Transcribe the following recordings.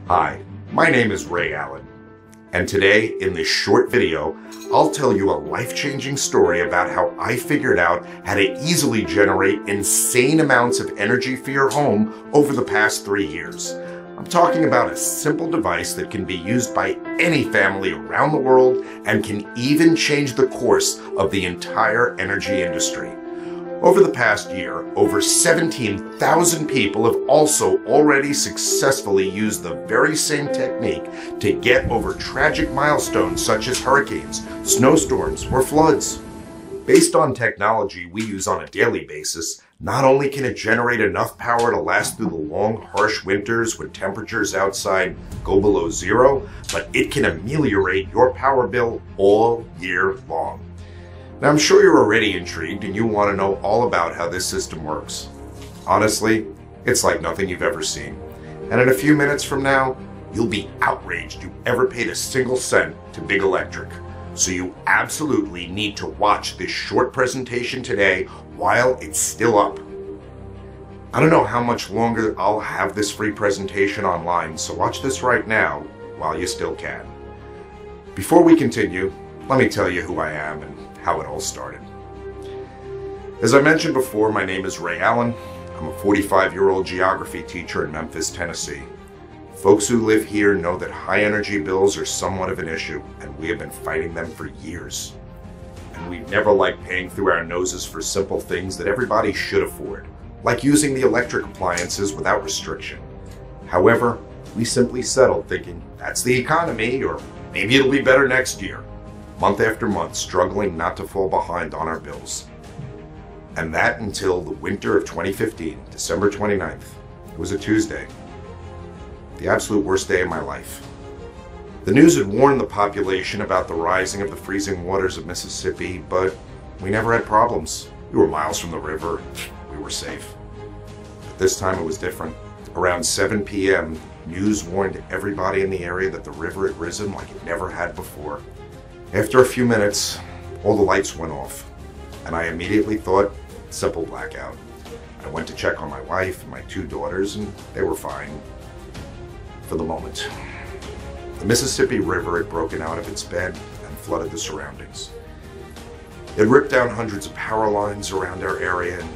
Hi, my name is Ray Allen, and today in this short video, I'll tell you a life-changing story about how I figured out how to easily generate insane amounts of energy for your home over the past 3 years. I'm talking about a simple device that can be used by any family around the world and can even change the course of the entire energy industry. Over the past year, over 17,000 people have also already successfully used the very same technique to get over tragic milestones such as hurricanes, snowstorms, or floods. Based on technology we use on a daily basis, not only can it generate enough power to last through the long, harsh winters when temperatures outside go below zero, but it can ameliorate your power bill all year long. Now, I'm sure you're already intrigued and you want to know all about how this system works. Honestly, it's like nothing you've ever seen. And in a few minutes from now, you'll be outraged you ever paid a single cent to Big Electric. So you absolutely need to watch this short presentation today while it's still up. I don't know how much longer I'll have this free presentation online, so watch this right now while you still can. Before we continue, let me tell you who I am and how it all started. As I mentioned before, my name is Ray Allen. I'm a 45-year-old geography teacher in Memphis, Tennessee. Folks who live here know that high energy bills are somewhat of an issue, and we have been fighting them for years. And we've never liked paying through our noses for simple things that everybody should afford, like using the electric appliances without restriction. However, we simply settled thinking that's the economy, or maybe it'll be better next year. Month after month, struggling not to fall behind on our bills. And that until the winter of 2015, December 29th. It was a Tuesday. The absolute worst day of my life. The news had warned the population about the rising of the freezing waters of Mississippi, but we never had problems. We were miles from the river. We were safe. But this time it was different. Around 7 p.m., news warned everybody in the area that the river had risen like it never had before. After a few minutes, all the lights went off, and I immediately thought, simple blackout. I went to check on my wife and my 2 daughters, and they were fine. For the moment. The Mississippi River had broken out of its bed and flooded the surroundings. It ripped down hundreds of power lines around our area, and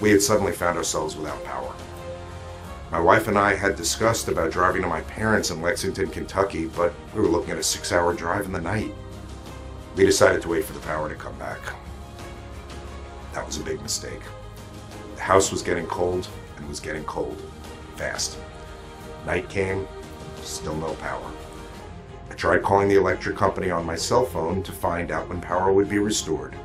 we had suddenly found ourselves without power. My wife and I had discussed about driving to my parents in Lexington, Kentucky, but we were looking at a 6-hour drive in the night. We decided to wait for the power to come back. That was a big mistake. The house was getting cold, and was getting cold fast. Night came, still no power. I tried calling the electric company on my cell phone to find out when power would be restored.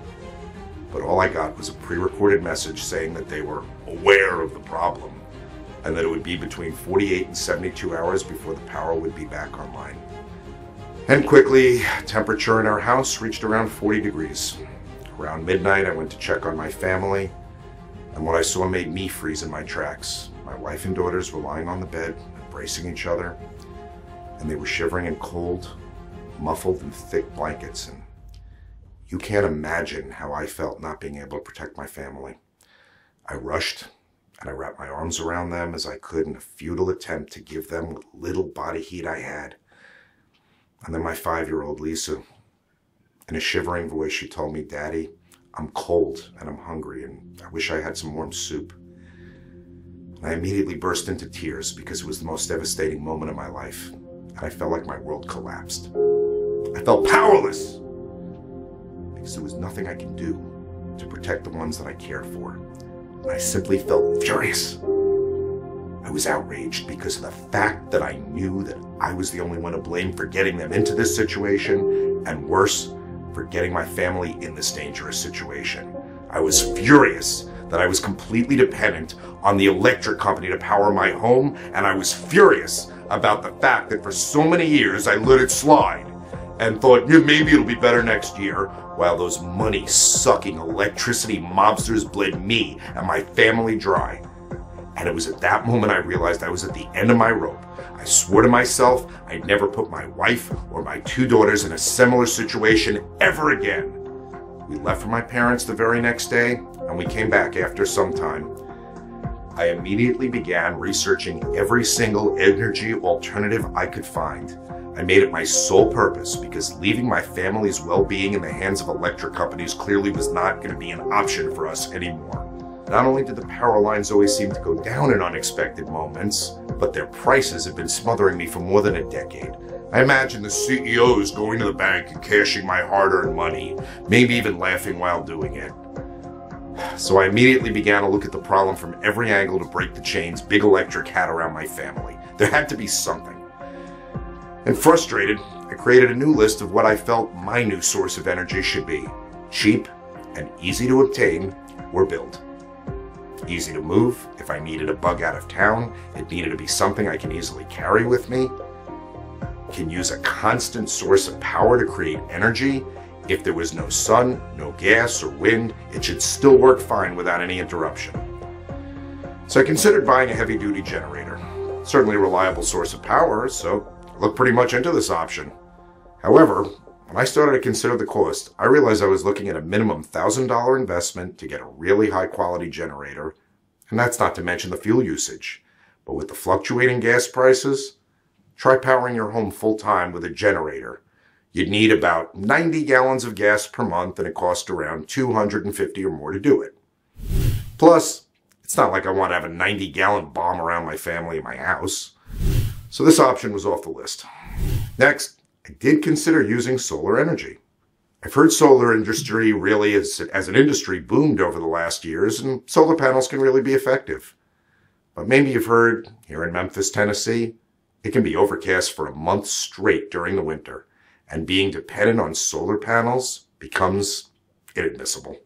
But all I got was a pre-recorded message saying that they were aware of the problem and that it would be between 48 and 72 hours before the power would be back online. And quickly, temperature in our house reached around 40 degrees. Around midnight, I went to check on my family, and what I saw made me freeze in my tracks. My wife and daughters were lying on the bed, embracing each other, and they were shivering in cold, muffled in thick blankets, and you can't imagine how I felt not being able to protect my family. I rushed, and I wrapped my arms around them as I could in a futile attempt to give them what little body heat I had. And then my 5-year-old Lisa, in a shivering voice, she told me, "Daddy, I'm cold and I'm hungry and I wish I had some warm soup." And I immediately burst into tears because it was the most devastating moment of my life, and I felt like my world collapsed. I felt powerless because there was nothing I could do to protect the ones that I cared for. I simply felt furious. I was outraged because of the fact that I knew that I was the only one to blame for getting them into this situation, and worse, for getting my family in this dangerous situation. I was furious that I was completely dependent on the electric company to power my home, and I was furious about the fact that for so many years I let it slide and thought, yeah, maybe it'll be better next year, while those money-sucking electricity mobsters bled me and my family dry. And it was at that moment I realized I was at the end of my rope. I swore to myself I'd never put my wife or my 2 daughters in a similar situation ever again. We left for my parents the very next day, and we came back after some time. I immediately began researching every single energy alternative I could find. I made it my sole purpose because leaving my family's well-being in the hands of electric companies clearly was not going to be an option for us anymore. Not only did the power lines always seem to go down in unexpected moments, but their prices have been smothering me for more than a decade. I imagine the CEOs going to the bank and cashing my hard-earned money, maybe even laughing while doing it. So I immediately began to look at the problem from every angle to break the chains big electric had around my family. There had to be something. And frustrated, I created a new list of what I felt my new source of energy should be. Cheap and easy to obtain or build. Easy to move. If I needed a bug out of town, it needed to be something I can easily carry with me. Can use a constant source of power to create energy. If there was no sun, no gas, or wind, it should still work fine without any interruption. So I considered buying a heavy-duty generator. Certainly a reliable source of power, so I looked pretty much into this option. However, when I started to consider the cost, I realized I was looking at a minimum $1,000 investment to get a really high-quality generator, and that's not to mention the fuel usage. But with the fluctuating gas prices, try powering your home full-time with a generator. You'd need about 90 gallons of gas per month, and it costs around $250 or more to do it. Plus, it's not like I want to have a 90-gallon bomb around my family and my house. So this option was off the list. Next, I did consider using solar energy. I've heard solar industry really as an industry boomed over the last years, and solar panels can really be effective. But maybe you've heard, here in Memphis, Tennessee, it can be overcast for a month straight during the winter, and being dependent on solar panels becomes inadmissible.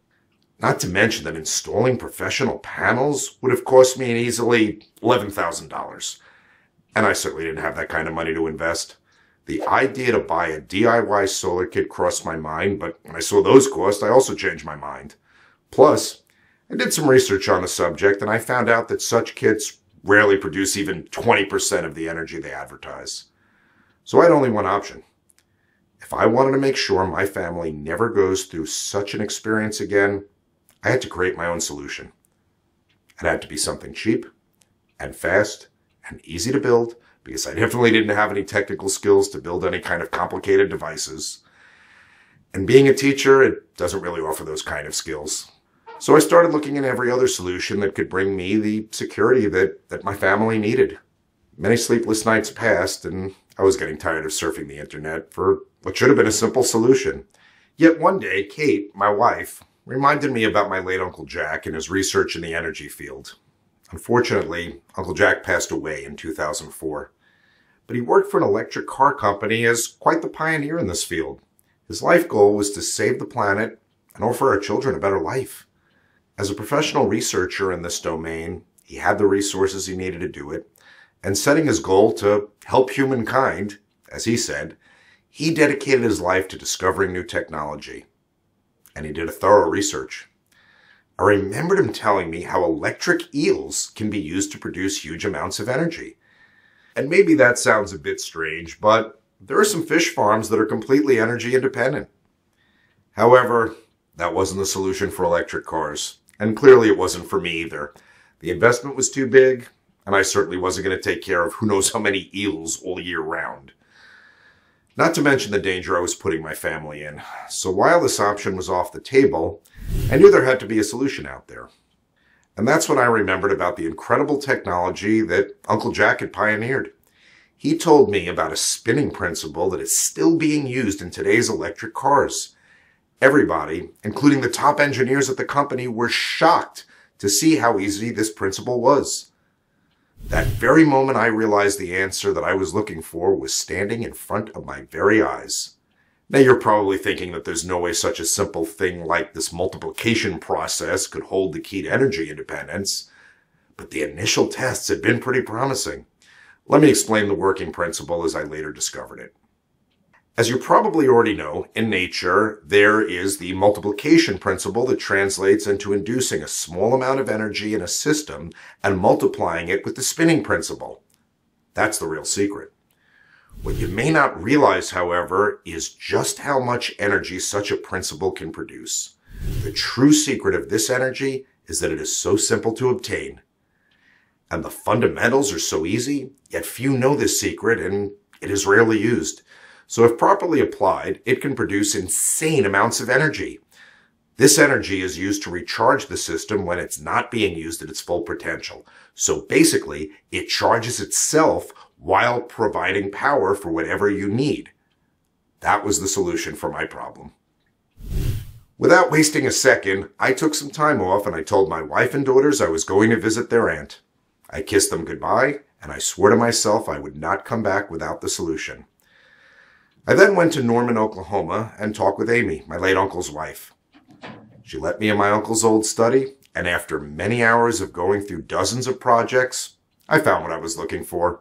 Not to mention that installing professional panels would have cost me an easily $11,000. And I certainly didn't have that kind of money to invest. The idea to buy a DIY solar kit crossed my mind, but when I saw those costs, I also changed my mind. Plus, I did some research on the subject, and I found out that such kits rarely produce even 20% of the energy they advertise. So I had only one option. If I wanted to make sure my family never goes through such an experience again, I had to create my own solution. It had to be something cheap and fast and easy to build, because I definitely didn't have any technical skills to build any kind of complicated devices. And being a teacher, it doesn't really offer those kind of skills. So I started looking at every other solution that could bring me the security that my family needed. Many sleepless nights passed, and I was getting tired of surfing the internet for what should have been a simple solution. Yet one day, Kate, my wife, reminded me about my late Uncle Jack and his research in the energy field. Unfortunately, Uncle Jack passed away in 2004. But he worked for an electric car company as quite the pioneer in this field. His life goal was to save the planet and offer our children a better life. As a professional researcher in this domain, he had the resources he needed to do it, and setting his goal to help humankind, as he said, he dedicated his life to discovering new technology. And he did a thorough research. I remembered him telling me how electric eels can be used to produce huge amounts of energy. And maybe that sounds a bit strange, but there are some fish farms that are completely energy independent. However, that wasn't the solution for electric cars, and clearly it wasn't for me either. The investment was too big, and I certainly wasn't going to take care of who knows how many eels all year round. Not to mention the danger I was putting my family in. So while this option was off the table, I knew there had to be a solution out there. And that's when I remembered about the incredible technology that Uncle Jack had pioneered. He told me about a spinning principle that is still being used in today's electric cars. Everybody, including the top engineers at the company, were shocked to see how easy this principle was. That very moment I realized the answer that I was looking for was standing in front of my very eyes. Now you're probably thinking that there's no way such a simple thing like this multiplication process could hold the key to energy independence, but the initial tests had been pretty promising. Let me explain the working principle as I later discovered it. As you probably already know, in nature, there is the multiplication principle that translates into inducing a small amount of energy in a system and multiplying it with the spinning principle. That's the real secret. What you may not realize, however, is just how much energy such a principle can produce. The true secret of this energy is that it is so simple to obtain. And the fundamentals are so easy, yet few know this secret and it is rarely used. So if properly applied, it can produce insane amounts of energy. This energy is used to recharge the system when it's not being used at its full potential. So basically, it charges itself while providing power for whatever you need. That was the solution for my problem. Without wasting a second, I took some time off and I told my wife and daughters I was going to visit their aunt. I kissed them goodbye and I swore to myself I would not come back without the solution. I then went to Norman, Oklahoma and talked with Amy, my late uncle's wife. She let me in my uncle's old study, and after many hours of going through dozens of projects, I found what I was looking for.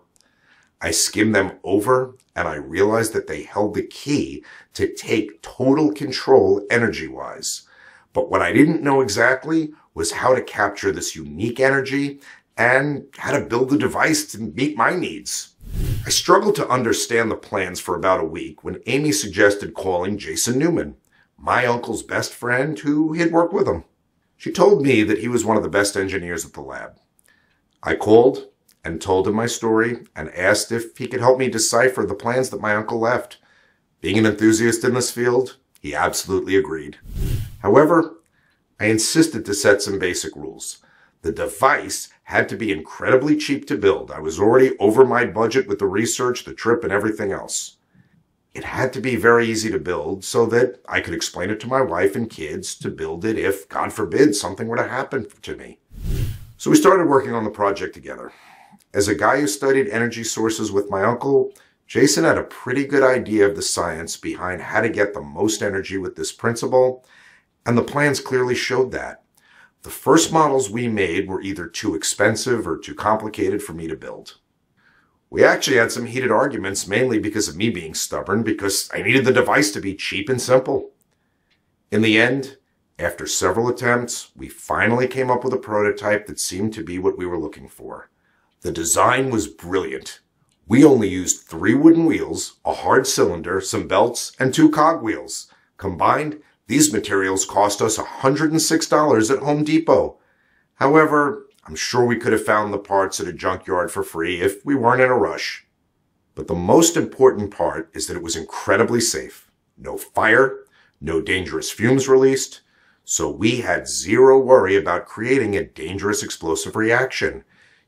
I skimmed them over, and I realized that they held the key to take total control energy-wise. But what I didn't know exactly was how to capture this unique energy and how to build the device to meet my needs. I struggled to understand the plans for about a week when Amy suggested calling Jason Newman, my uncle's best friend who had worked with him. She told me that he was one of the best engineers at the lab. I called and told him my story and asked if he could help me decipher the plans that my uncle left. Being an enthusiast in this field, he absolutely agreed. However, I insisted to set some basic rules. The device had to be incredibly cheap to build. I was already over my budget with the research, the trip, and everything else. It had to be very easy to build so that I could explain it to my wife and kids to build it if, God forbid, something were to happen to me. So we started working on the project together. As a guy who studied energy sources with my uncle, Jason had a pretty good idea of the science behind how to get the most energy with this principle, and the plans clearly showed that. The first models we made were either too expensive or too complicated for me to build. We actually had some heated arguments, mainly because of me being stubborn, because I needed the device to be cheap and simple. In the end, after several attempts, we finally came up with a prototype that seemed to be what we were looking for. The design was brilliant. We only used 3 wooden wheels, a hard cylinder, some belts, and 2 cogwheels. Combined, these materials cost us $106 at Home Depot. However, I'm sure we could have found the parts at a junkyard for free if we weren't in a rush. But the most important part is that it was incredibly safe. No fire, no dangerous fumes released, so we had zero worry about creating a dangerous explosive reaction.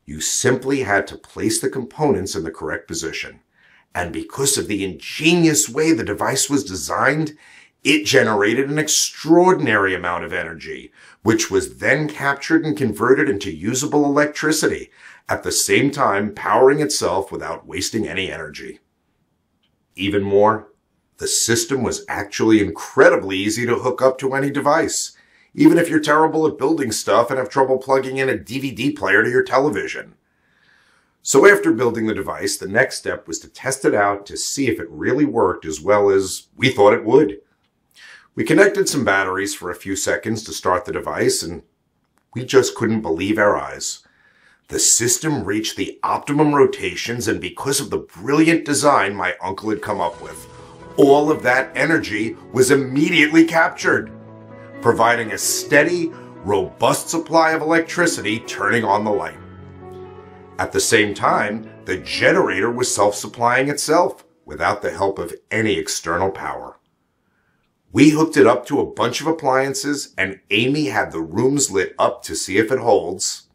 You simply had to place the components in the correct position. And because of the ingenious way the device was designed, it generated an extraordinary amount of energy, which was then captured and converted into usable electricity, at the same time powering itself without wasting any energy. Even more, the system was actually incredibly easy to hook up to any device, even if you're terrible at building stuff and have trouble plugging in a DVD player to your television. So after building the device, the next step was to test it out to see if it really worked as well as we thought it would. We connected some batteries for a few seconds to start the device, and we just couldn't believe our eyes. The system reached the optimum rotations, and because of the brilliant design my uncle had come up with, all of that energy was immediately captured, providing a steady, robust supply of electricity turning on the light. At the same time, the generator was self-supplying itself without the help of any external power. We hooked it up to a bunch of appliances, and Amy had the rooms lit up to see if it holds.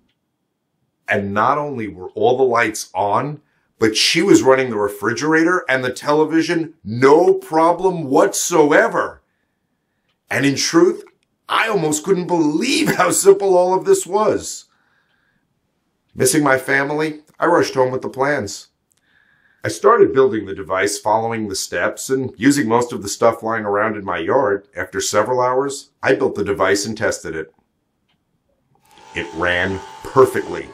And not only were all the lights on, but she was running the refrigerator and the television no problem whatsoever. And in truth, I almost couldn't believe how simple all of this was. Missing my family, I rushed home with the plans. I started building the device following the steps and using most of the stuff lying around in my yard. After several hours, I built the device and tested it. It ran perfectly.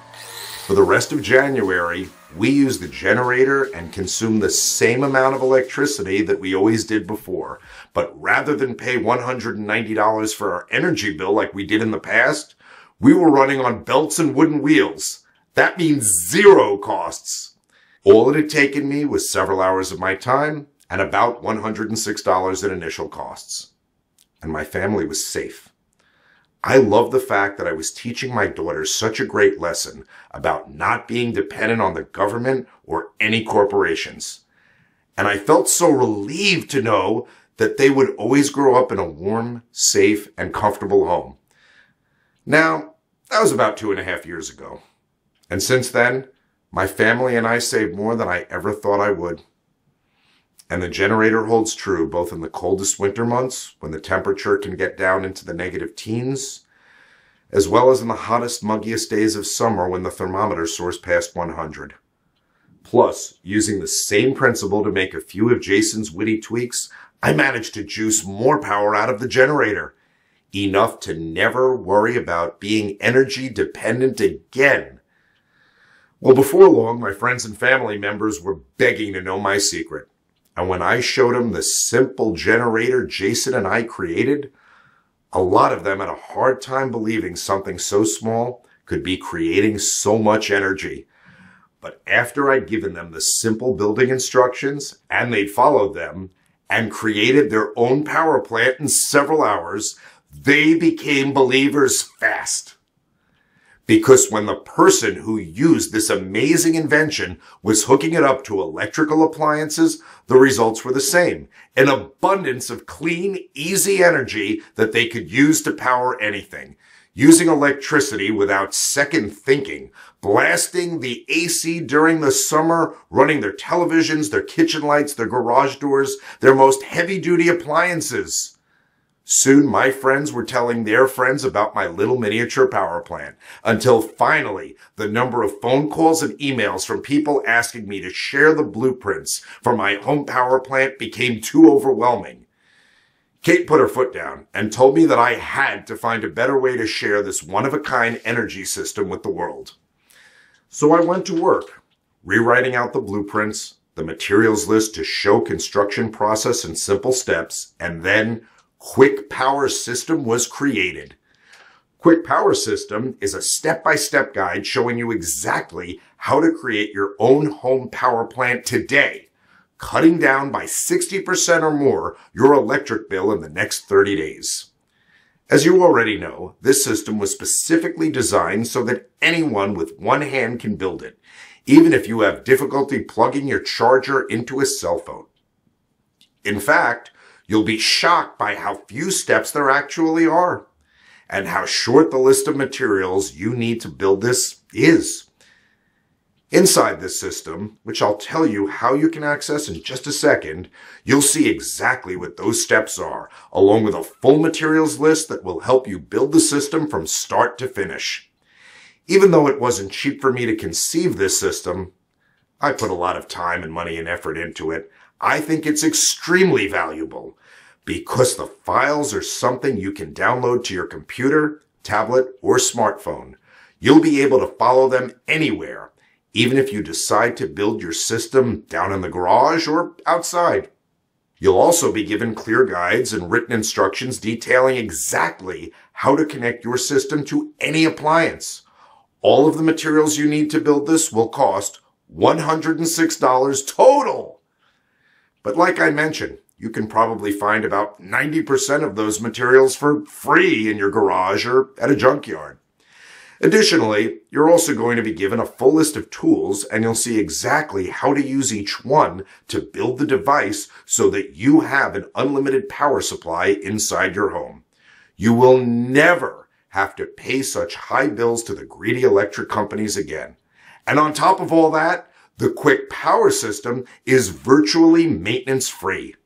For the rest of January, we used the generator and consumed the same amount of electricity that we always did before. But rather than pay $190 for our energy bill like we did in the past, we were running on belts and wooden wheels. That means zero costs. All it had taken me was several hours of my time and about $106 in initial costs. And my family was safe. I love the fact that I was teaching my daughters such a great lesson about not being dependent on the government or any corporations. And I felt so relieved to know that they would always grow up in a warm, safe, and comfortable home. Now, that was about 2.5 years ago. And since then, my family and I saved more than I ever thought I would. And the generator holds true both in the coldest winter months, when the temperature can get down into the negative teens, as well as in the hottest, muggiest days of summer when the thermometer soars past 100. Plus, using the same principle to make a few of Jason's witty tweaks, I managed to juice more power out of the generator, enough to never worry about being energy dependent again. Well, before long, my friends and family members were begging to know my secret. And when I showed them the simple generator Jason and I created, a lot of them had a hard time believing something so small could be creating so much energy. But after I'd given them the simple building instructions, and they'd followed them, and created their own power plant in several hours, they became believers fast. Because when the person who used this amazing invention was hooking it up to electrical appliances, the results were the same. An abundance of clean, easy energy that they could use to power anything. Using electricity without second thinking, blasting the AC during the summer, running their televisions, their kitchen lights, their garage doors, their most heavy-duty appliances. Soon, my friends were telling their friends about my little miniature power plant, until finally, the number of phone calls and emails from people asking me to share the blueprints for my home power plant became too overwhelming. Kate put her foot down and told me that I had to find a better way to share this one-of-a-kind energy system with the world. So I went to work, rewriting out the blueprints, the materials list to show construction process in simple steps, and then Quick Power System was created. Quick Power System is a step-by-step guide showing you exactly how to create your own home power plant today, cutting down by 60% or more your electric bill in the next 30 days. As you already know, this system was specifically designed so that anyone with one hand can build it, even if you have difficulty plugging your charger into a cell phone. In fact, you'll be shocked by how few steps there actually are, and how short the list of materials you need to build this is. Inside this system, which I'll tell you how you can access in just a second, you'll see exactly what those steps are, along with a full materials list that will help you build the system from start to finish. Even though it wasn't cheap for me to conceive this system, I put a lot of time and money and effort into it. I think it's extremely valuable because the files are something you can download to your computer, tablet, or smartphone. You'll be able to follow them anywhere, even if you decide to build your system down in the garage or outside. You'll also be given clear guides and written instructions detailing exactly how to connect your system to any appliance. All of the materials you need to build this will cost $106 total. But like I mentioned, you can probably find about 90% of those materials for free in your garage or at a junkyard. Additionally, you're also going to be given a full list of tools, and you'll see exactly how to use each one to build the device so that you have an unlimited power supply inside your home. You will never have to pay such high bills to the greedy electric companies again. And on top of all that, the Quick Power System is virtually maintenance-free.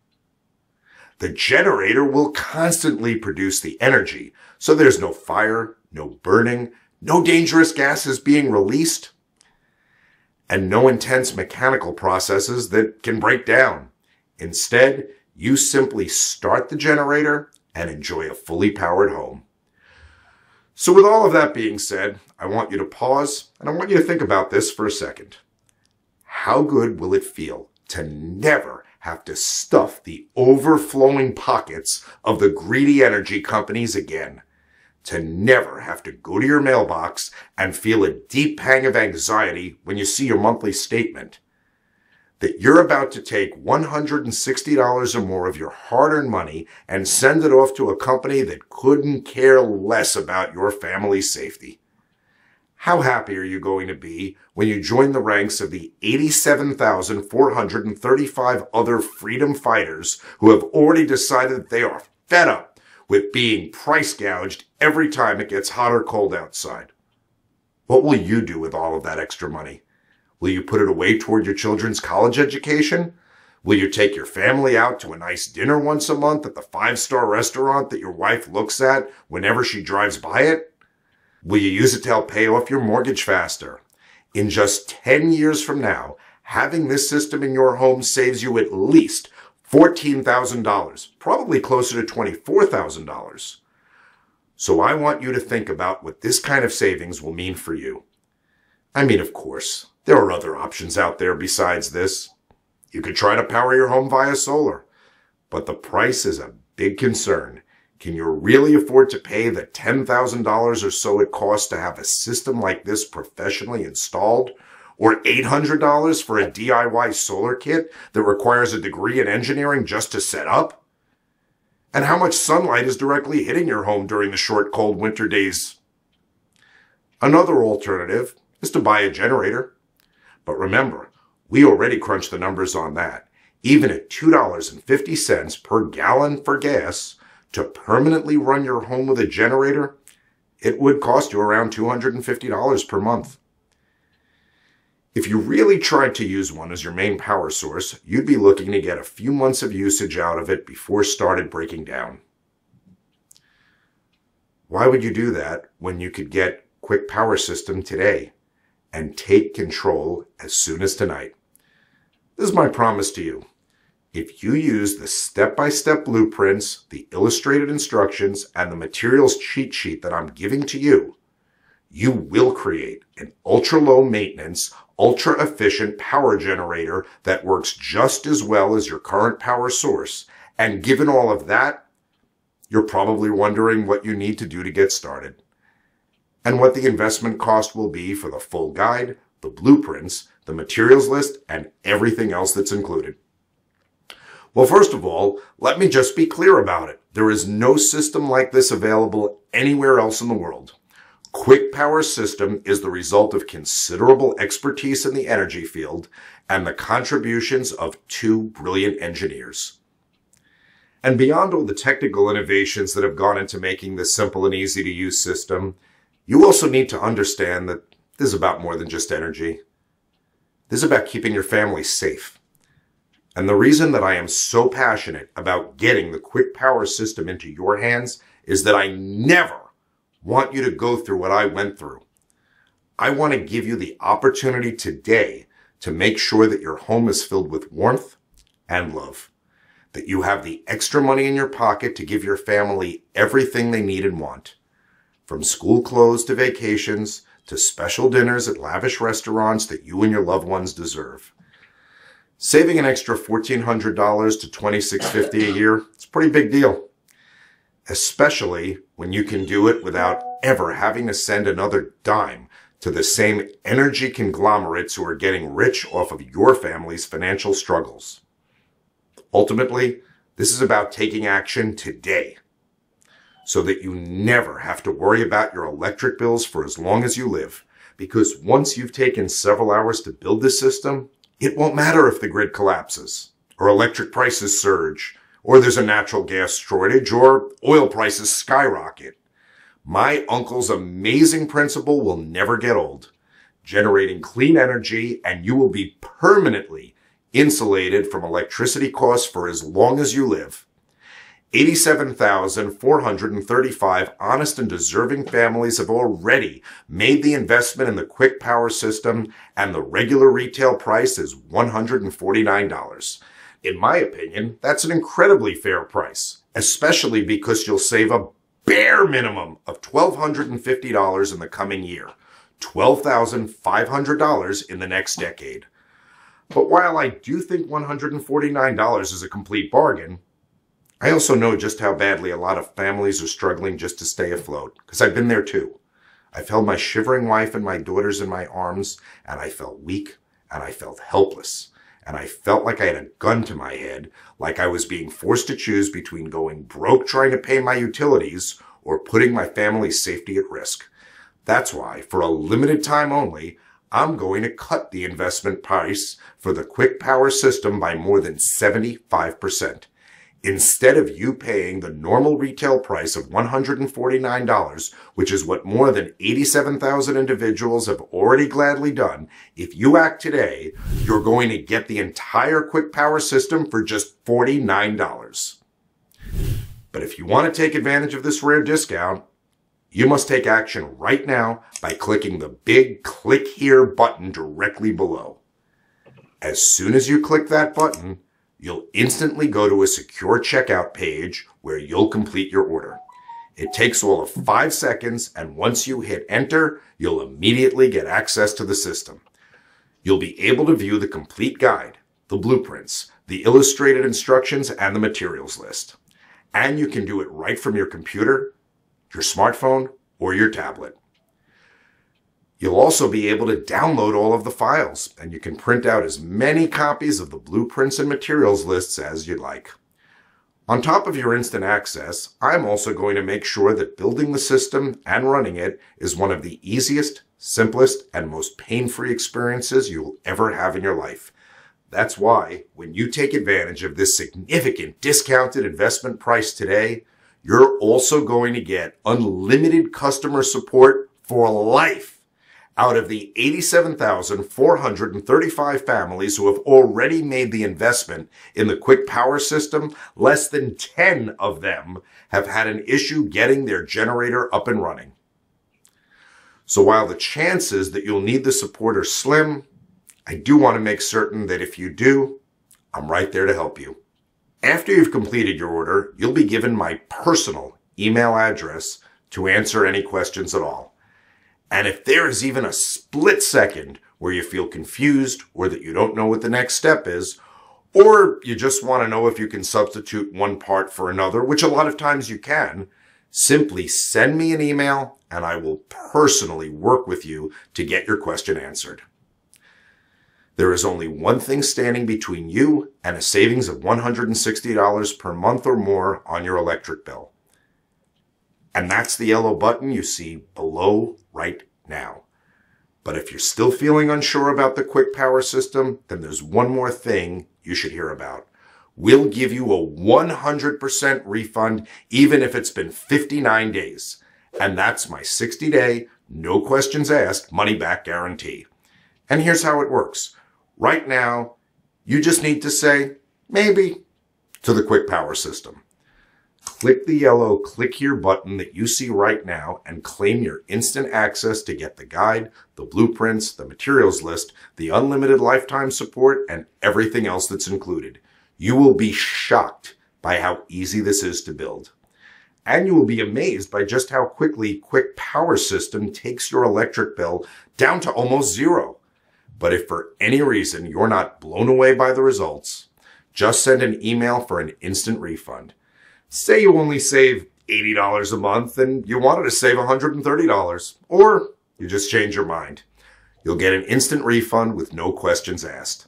The generator will constantly produce the energy, so there's no fire, no burning, no dangerous gases being released, and no intense mechanical processes that can break down. Instead, you simply start the generator and enjoy a fully powered home. So with all of that being said, I want you to pause and I want you to think about this for a second. How good will it feel to never have to stuff the overflowing pockets of the greedy energy companies again? To never have to go to your mailbox and feel a deep pang of anxiety when you see your monthly statement. that you're about to take $160 or more of your hard-earned money and send it off to a company that couldn't care less about your family's safety. How happy are you going to be when you join the ranks of the 87,435 other freedom fighters who have already decided that they are fed up with being price gouged every time it gets hot or cold outside? What will you do with all of that extra money? Will you put it away toward your children's college education? Will you take your family out to a nice dinner once a month at the 5-star restaurant that your wife looks at whenever she drives by it? Will you use it to help pay off your mortgage faster? In just 10 years from now, having this system in your home saves you at least $14,000, probably closer to $24,000. So I want you to think about what this kind of savings will mean for you. I mean, of course, there are other options out there besides this. You could try to power your home via solar, but the price is a big concern. Can you really afford to pay the $10,000 or so it costs to have a system like this professionally installed? Or $800 for a DIY solar kit that requires a degree in engineering just to set up? And how much sunlight is directly hitting your home during the short, cold winter days? Another alternative is to buy a generator. But remember, we already crunched the numbers on that. Even at $2.50 per gallon for gas, to permanently run your home with a generator, it would cost you around $250 per month. If you really tried to use one as your main power source, you'd be looking to get a few months of usage out of it before it started breaking down. Why would you do that when you could get KwXPower system today and take control as soon as tonight? This is my promise to you. If you use the step-by-step blueprints, the illustrated instructions, and the materials cheat sheet that I'm giving to you, you will create an ultra-low maintenance, ultra-efficient power generator that works just as well as your current power source. And given all of that, you're probably wondering what you need to do to get started and what the investment cost will be for the full guide, the blueprints, the materials list, and everything else that's included. Well, first of all, let me just be clear about it. There is no system like this available anywhere else in the world. KwXPower system is the result of considerable expertise in the energy field and the contributions of 2 brilliant engineers. And beyond all the technical innovations that have gone into making this simple and easy to use system, you also need to understand that this is about more than just energy. This is about keeping your family safe. And the reason that I am so passionate about getting the KwXPower system into your hands is that I never want you to go through what I went through. I want to give you the opportunity today to make sure that your home is filled with warmth and love, that you have the extra money in your pocket to give your family everything they need and want, from school clothes to vacations to special dinners at lavish restaurants that you and your loved ones deserve. Saving an extra $1,400 to $2,650 a year, it's a pretty big deal. Especially when you can do it without ever having to send another dime to the same energy conglomerates who are getting rich off of your family's financial struggles. Ultimately, this is about taking action today so that you never have to worry about your electric bills for as long as you live. Because once you've taken several hours to build this system, it won't matter if the grid collapses, or electric prices surge, or there's a natural gas shortage, or oil prices skyrocket. My uncle's amazing principle will never get old. Generating clean energy, and you will be permanently insulated from electricity costs for as long as you live. 87,435 honest and deserving families have already made the investment in the KwXPower system, and the regular retail price is $149. In my opinion, that's an incredibly fair price, especially because you'll save a bare minimum of $1,250 in the coming year, $12,500 in the next decade. But while I do think $149 is a complete bargain, I also know just how badly a lot of families are struggling just to stay afloat, because I've been there too. I've held my shivering wife and my daughters in my arms, and I felt weak, and I felt helpless. and I felt like I had a gun to my head, like I was being forced to choose between going broke trying to pay my utilities or putting my family's safety at risk. That's why, for a limited time only, I'm going to cut the investment price for the Quick Power system by more than 75%. Instead of you paying the normal retail price of $149, which is what more than 87,000 individuals have already gladly done, if you act today, you're going to get the entire Quick Power system for just $49. But if you want to take advantage of this rare discount, you must take action right now by clicking the big Click Here button directly below. As soon as you click that button, you'll instantly go to a secure checkout page where you'll complete your order. It takes all of 5 seconds, and once you hit enter, you'll immediately get access to the system. You'll be able to view the complete guide, the blueprints, the illustrated instructions, and the materials list. And you can do it right from your computer, your smartphone, or your tablet. You'll also be able to download all of the files, and you can print out as many copies of the blueprints and materials lists as you'd like. On top of your instant access, I'm also going to make sure that building the system and running it is one of the easiest, simplest, and most pain-free experiences you'll ever have in your life. That's why, when you take advantage of this significant discounted investment price today, you're also going to get unlimited customer support for life. Out of the 87,435 families who have already made the investment in the Quick Power system, less than 10 of them have had an issue getting their generator up and running. So while the chances that you'll need the support are slim, I do want to make certain that if you do, I'm right there to help you. After you've completed your order, you'll be given my personal email address to answer any questions at all. And if there is even a split second where you feel confused or that you don't know what the next step is, or you just want to know if you can substitute one part for another, which a lot of times you can, simply send me an email and I will personally work with you to get your question answered. There is only one thing standing between you and a savings of $160 per month or more on your electric bill. And that's the yellow button you see below right now. But if you're still feeling unsure about the Quick Power system, then there's one more thing you should hear about. We'll give you a 100% refund, even if it's been 59 days. And that's my 60-day, no questions asked, money-back guarantee. And here's how it works. Right now, you just need to say, maybe, to the Quick Power system. Click the yellow Click Here button that you see right now and claim your instant access to get the guide, the blueprints, the materials list, the unlimited lifetime support, and everything else that's included. You will be shocked by how easy this is to build. And you will be amazed by just how quickly Quick Power system takes your electric bill down to almost zero. But if for any reason you're not blown away by the results, just send an email for an instant refund. Say you only save $80 a month and you wanted to save $130, or you just change your mind. You'll get an instant refund with no questions asked.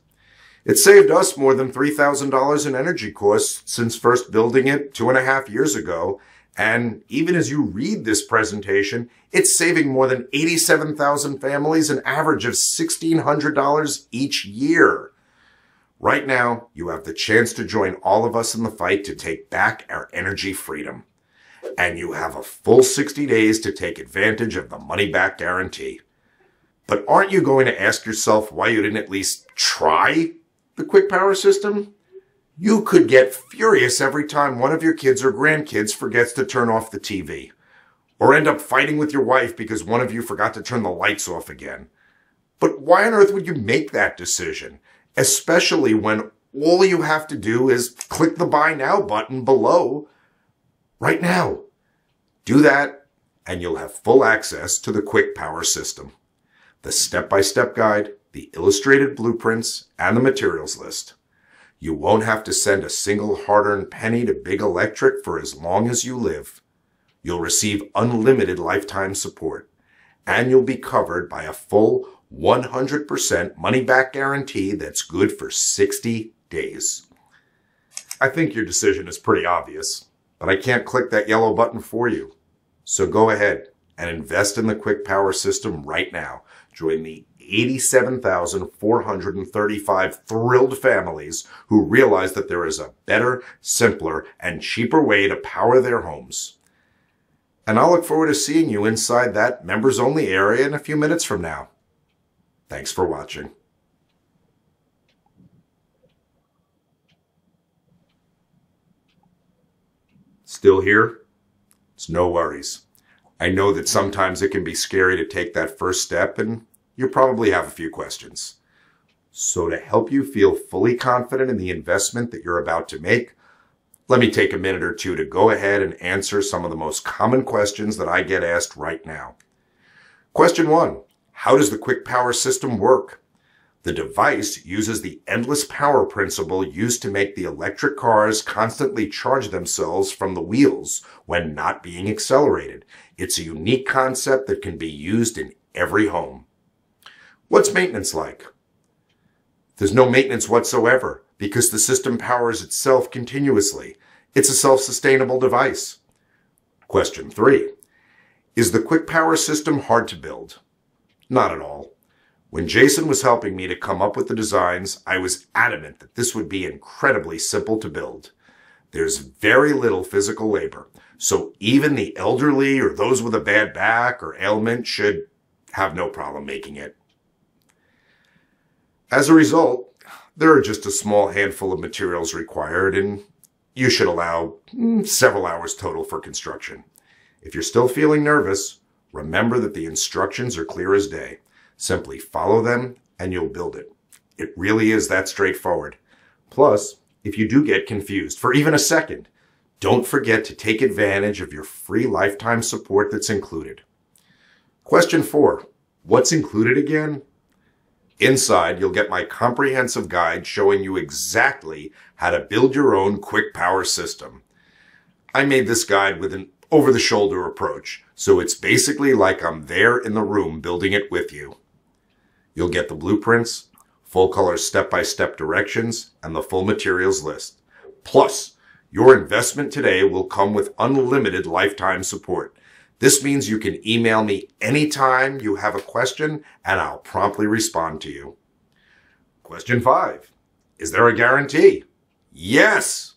It saved us more than $3,000 in energy costs since first building it 2.5 years ago, and even as you read this presentation, it's saving more than 87,000 families an average of $1,600 each year. Right now, you have the chance to join all of us in the fight to take back our energy freedom. And you have a full 60 days to take advantage of the money-back guarantee. But aren't you going to ask yourself why you didn't at least try the Quick Power system? You could get furious every time one of your kids or grandkids forgets to turn off the TV. Or end up fighting with your wife because one of you forgot to turn the lights off again. But why on earth would you make that decision? Especially when all you have to do is click the Buy Now button below right now. Do that and you'll have full access to the Quick Power system. The step-by-step guide, the illustrated blueprints, and the materials list. You won't have to send a single hard-earned penny to Big Electric for as long as you live. You'll receive unlimited lifetime support, and you'll be covered by a full 100% money back guarantee that's good for 60 days. I think your decision is pretty obvious, but I can't click that yellow button for you. So go ahead and invest in the KwXPower system right now. Join the 87,435 thrilled families who realize that there is a better, simpler, and cheaper way to power their homes. And I'll look forward to seeing you inside that members-only area in a few minutes from now. Thanks for watching. Still here? It's no worries. I know that sometimes it can be scary to take that first step, and you probably have a few questions. So to help you feel fully confident in the investment that you're about to make, let me take a minute or two to go ahead and answer some of the most common questions that I get asked right now. Question 1. How does the KwXPower system work? The device uses the endless power principle used to make the electric cars constantly charge themselves from the wheels when not being accelerated. It's a unique concept that can be used in every home. What's maintenance like? There's no maintenance whatsoever because the system powers itself continuously. It's a self-sustainable device. Question 3. Is the KwXPower system hard to build? Not at all. When Jason was helping me to come up with the designs, I was adamant that this would be incredibly simple to build. There's very little physical labor, so even the elderly or those with a bad back or ailment should have no problem making it. As a result, there are just a small handful of materials required, and you should allow several hours total for construction. If you're still feeling nervous, remember that the instructions are clear as day. Simply follow them and you'll build it. It really is that straightforward. Plus, if you do get confused for even a second, don't forget to take advantage of your free lifetime support that's included. Question 4. What's included again? Inside, you'll get my comprehensive guide showing you exactly how to build your own KwXPower system. I made this guide with an over-the-shoulder approach, so it's basically like I'm there in the room building it with you. You'll get the blueprints, full-color step-by-step directions, and the full materials list. Plus, your investment today will come with unlimited lifetime support. This means you can email me anytime you have a question, and I'll promptly respond to you. Question 5. Is there a guarantee? Yes!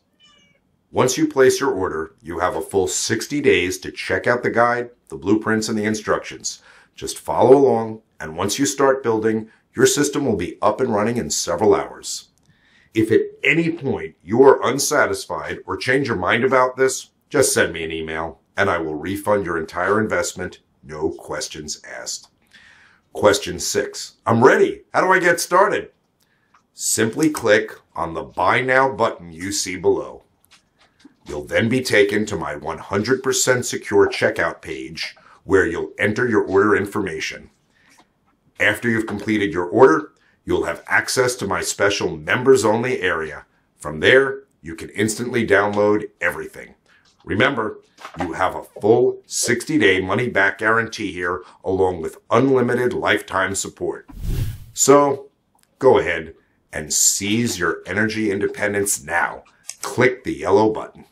Once you place your order, you have a full 60 days to check out the guide, the blueprints, and the instructions. Just follow along, and once you start building, your system will be up and running in several hours. If at any point you are unsatisfied or change your mind about this, just send me an email, and I will refund your entire investment, no questions asked. Question 6. I'm ready. How do I get started? Simply click on the Buy Now button you see below. You'll then be taken to my 100% secure checkout page where you'll enter your order information. After you've completed your order, you'll have access to my special members-only area. From there, you can instantly download everything. Remember, you have a full 60-day money-back guarantee here along with unlimited lifetime support. So, go ahead and seize your energy independence now. Click the yellow button.